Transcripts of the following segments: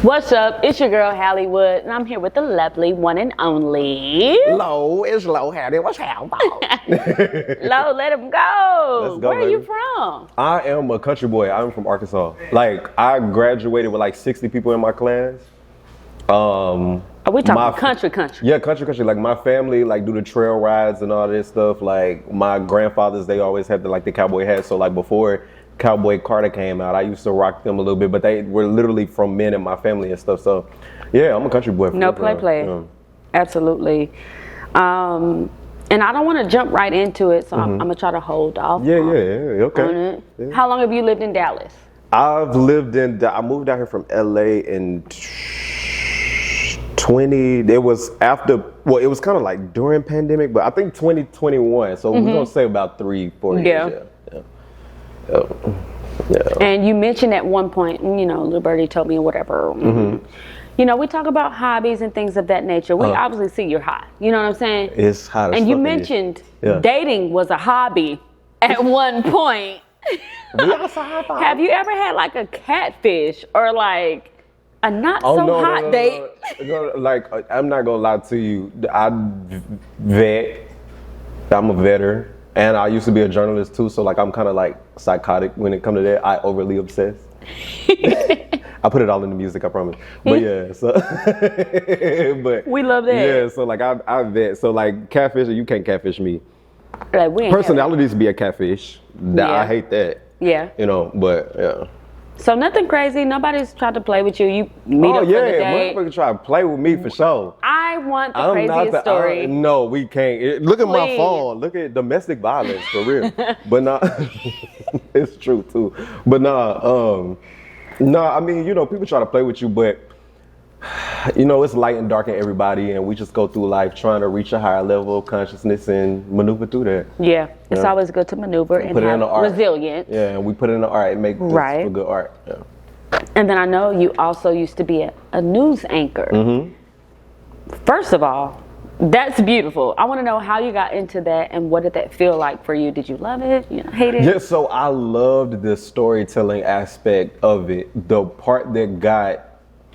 What's up? It's your girl Halliewood, and I'm here with the lovely one and only. Low, it's Low Hattie. What's happening? Lo, let him go. Let's go, Where are baby. you from? I am a country boy. I'm from Arkansas. Like, I graduated with like 60 people in my class. Are we talking country? Yeah, country. Like, my family, like, do the trail rides and all this stuff. Like, my grandfathers, they always had the cowboy hats. So, like, before Cowboy Carter came out, I used to rock them a little bit. But they were literally from men in my family and stuff. So, yeah, I'm a country boy. No play. Yeah. Absolutely. And I don't want to jump right into it, so I'm going to try to hold off. Yeah, okay. On it. Yeah. How long have you lived in Dallas? I moved out here from LA in 20, it was after, well, it was kind of like during pandemic, but I think 2021. So we're going to say about 3-4 years. Yeah. And you mentioned at one point, you know, Lil Birdie told me or whatever. You know, we talk about hobbies and things of that nature. We obviously see you're hot. You know what I'm saying? It's hot as And you fuck mentioned dating was a hobby at one point. Have you ever had like a catfish or like a not so hot date? No, like, I'm not gonna lie to you. I'm a vetter, and I used to be a journalist too. So like, I'm kind of like psychotic when it comes to that. I overly obsess. I put it all in the music, I promise. But yeah, so but we love that. Yeah, so like I vet. So like catfish, you can't catfish me. Like, we ain't personalities be a catfish. I hate that. Yeah. You know, but yeah. So nothing crazy. Nobody's tried to play with you. You meet up for the day. Motherfucker try to play with me for sure. I want the craziest story. No, we can't. Look at my phone. Look at domestic violence for real. But nah, it's true too. But nah, I mean, you know, people try to play with you, but you know, it's light and dark in everybody, and we just go through life trying to reach a higher level of consciousness and maneuver through that. Yeah, it's always good to maneuver and have resilience. Yeah, and we put it in the art and make this for good art. Yeah. And then I know you also used to be a news anchor. First of all, that's beautiful. I want to know how you got into that and what did that feel like for you? Did you love it? You hate it? Yeah, so I loved the storytelling aspect of it. The part that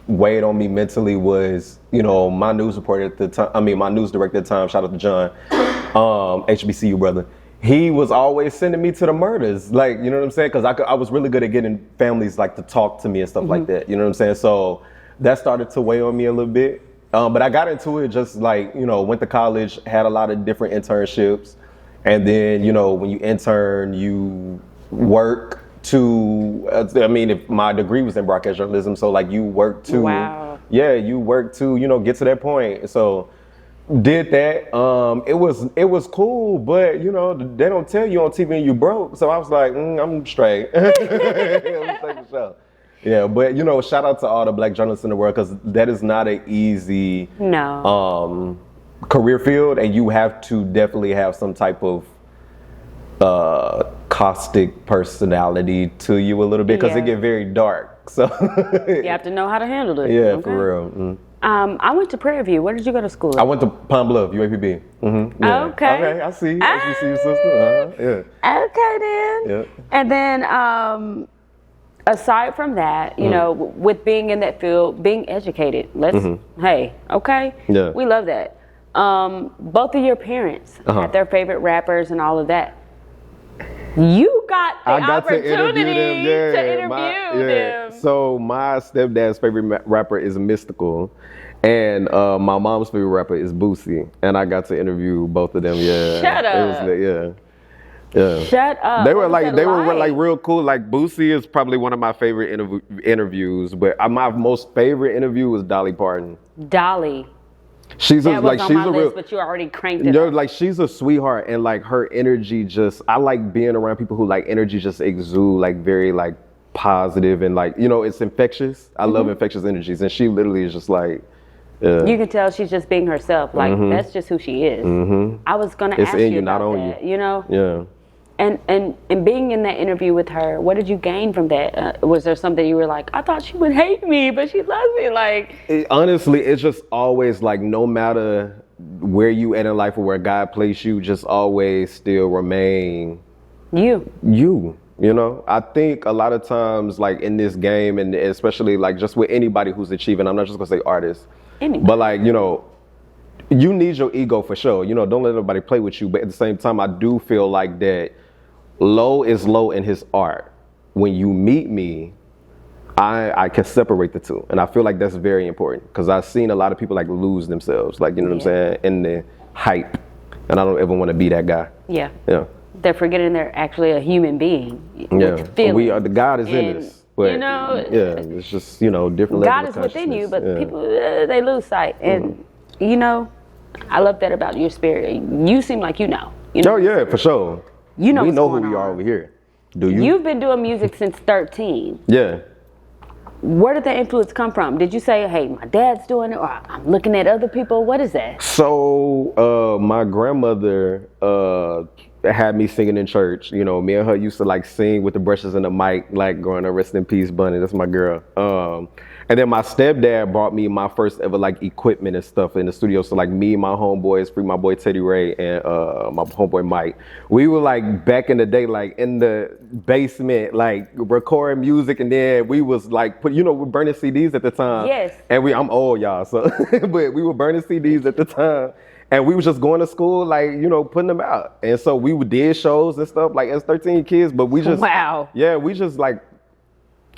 weighed on me mentally was, you know, my news reporter at the time, my news director at the time, shout out to John, HBCU brother. He was always sending me to the murders, like, you know what I'm saying? Because I was really good at getting families like to talk to me and stuff like that, you know what I'm saying? So that started to weigh on me a little bit. But I got into it just like, you know, went to college, had a lot of different internships. And then, you know, when you intern, you work to, if my degree was in broadcast journalism, so like you work to, you work to, you know, get to that point. So did that. It was cool, but you know, they don't tell you on TV you broke. So I was like, I'm straight. I'm straight for sure. Yeah, but you know, shout out to all the black journalists in the world, because that is not an easy career field, and you have to definitely have some type of caustic personality to you a little bit, because it get very dark. So you have to know how to handle it. Yeah, for real. I went to Prairie View. Where did you go to school? I went to Pine Bluff, UAPB. Yeah. Okay, I see. I see your sister. Yeah. Okay then. Yeah. And then aside from that, you know, with being in that field, being educated, we love that. Both of your parents had their favorite rappers and all of that. You got the opportunity to interview them. So my stepdad's favorite rapper is Mystical, and my mom's favorite rapper is Boosie, and I got to interview both of them. Yeah. Shut up. It was, yeah. Shut up. They were real cool. Like Boosie is probably one of my favorite interviews, but my most favorite interview was Dolly Parton. Dolly. She's on my list, but you already cranked it up. Like, she's a sweetheart, and like her energy I like being around people who like energy just exude like very like positive, and like, you know, it's infectious. I love infectious energies, and she literally is just like you can tell she's just being herself. Like that's just who she is. I was gonna ask you about that, you know? Yeah. And being in that interview with her, what did you gain from that? Was there something you were like, I thought she would hate me, but she loves me? Like, honestly, it's just always like, no matter where you at in life or where God placed you, just always still remain you. You know, I think a lot of times, like in this game, and especially like just with anybody who's achieving, I'm not just gonna say artists, but like, you know, you need your ego for sure. You know, don't let nobody play with you. But at the same time, I do feel like that low is low in his art. When you meet me, I can separate the two. And I feel like that's very important because I've seen a lot of people like lose themselves, like, you know what I'm saying, in the hype. And I don't ever want to be that guy. Yeah. Yeah. They're forgetting they're actually a human being. Yeah. We are, the God is in us. But, you know, yeah, it's just, you know, different levels of God is within you, but yeah. people, they lose sight. And, you know, I love that about your spirit. You seem like you know. Oh, yeah, for sure. You know, we know who we are over here. Do you? You've been doing music since 13. Yeah. Where did the influence come from? Did you say, hey, my dad's doing it, or I'm looking at other people? What is that? So, my grandmother had me singing in church. You know, me and her used to like sing with the brushes and the mic, like growing up. Rest in peace, Bunny. That's my girl. And then my stepdad brought me my first ever like equipment and stuff in the studio. So like me, my homeboys, my boy Teddy Ray, and my homeboy Mike, we were like back in the day, like in the basement, like recording music, and then we was like, we're burning CDs at the time. Yes. And I'm old, y'all, so but we were burning CDs at the time. And we was just going to school, like, you know, putting them out. And so we did shows and stuff, like as 13 kids, but we just, wow. Yeah, we just like,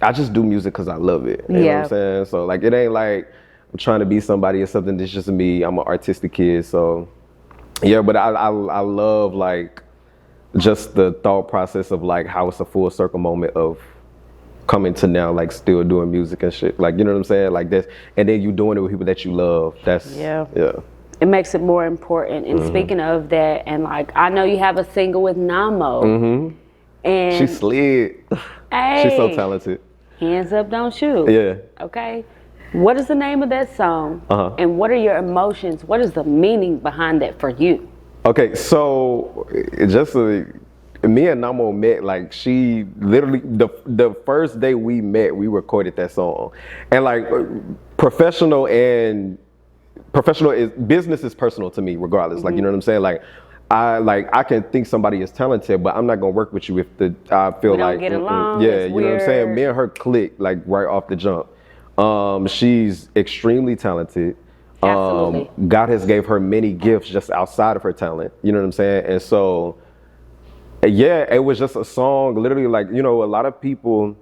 I just do music because I love it. You know what I'm saying? So like, it ain't like I'm trying to be somebody or something. It's just me. I'm an artistic kid. So yeah, but I love like just the thought process of like how it's a full circle moment of coming to now, like still doing music and shit. Like, you know what I'm saying? Like this, and then you doing it with people that you love. That's, yeah. It makes it more important. And speaking of that, and like, I know you have a single with Namo. And she slid. Hey, she's so talented. Hands up, don't shoot. Yeah. Okay. What is the name of that song? And what are your emotions? What is the meaning behind that for you? Okay, so just me and Namo met, like she literally, the first day we met, we recorded that song. And like professional is, business is personal to me regardless. Like, you know what I'm saying? Like I can think somebody is talented, but I'm not gonna work with you if I feel we don't like get along. Yeah, you know what I'm saying? Me and her click like right off the jump. She's extremely talented. Absolutely. God has gave her many gifts just outside of her talent. You know what I'm saying? And so, yeah, it was just a song. Literally, like, you know, a lot of people,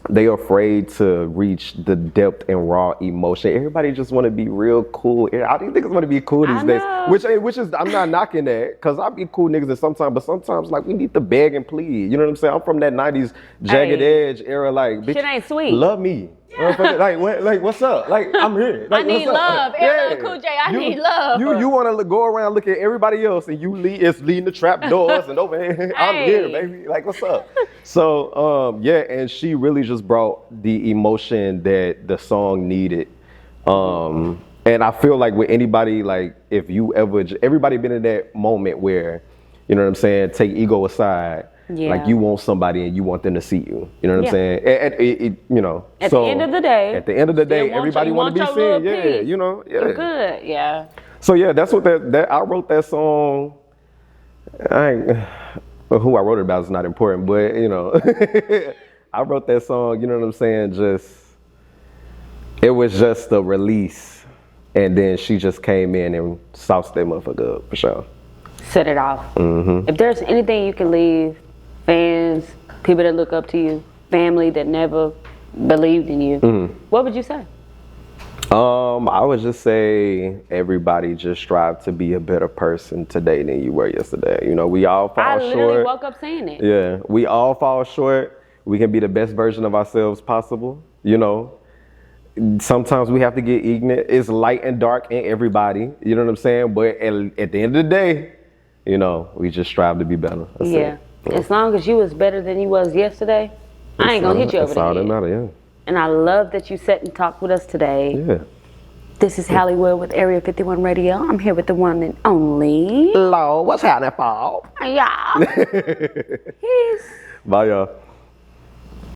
they afraid to reach the depth and raw emotion. Everybody just want to be real cool. All these niggas want to be cool these days, which is I'm not knocking that, because I be cool niggas sometimes, but sometimes like we need to beg and plead. You know what I'm saying? I'm from that 90s jagged edge era, like, bitch, shit ain't sweet. Love me. Like, what's up? Like, I'm here. Like, I need love. LL Cool J, I need love. You want to go around look at everybody else, and you leading the trap doors and over here. I'm here, baby. Like, what's up? So, yeah, and she really just brought the emotion that the song needed. And I feel like with anybody, like, if you ever, everybody been in that moment where, you know what I'm saying, take ego aside. Yeah. Like you want somebody and you want them to see you. You know what I'm saying? You know. At the end of the day. At the end of the day, everybody want to be seen. Yeah, you know. Yeah. You're good. Yeah. So yeah, that's what that I wrote that song. Who I wrote it about is not important, but you know, I wrote that song. You know what I'm saying? It was just a release, and then she just came in and sauced that motherfucker up for sure. Set it off. If there's anything you can leave fans, people that look up to you, family that never believed in you, what would you say? I would just say everybody just strive to be a better person today than you were yesterday. You know, we all fall short. I literally woke up saying it. Yeah, we all fall short. We can be the best version of ourselves possible, you know. Sometimes we have to get ignorant. It's light and dark in everybody, you know what I'm saying? But at the end of the day, you know, we just strive to be better. That's it. As long as you was better than you was yesterday, I ain't gonna hit you over the head. That's all that matters, And I love that you sat and talked with us today. Yeah. This is Halliewood with Area 51 Radio. I'm here with the one and only. Hello, what's happening, Paul? Yeah. Bye, y'all.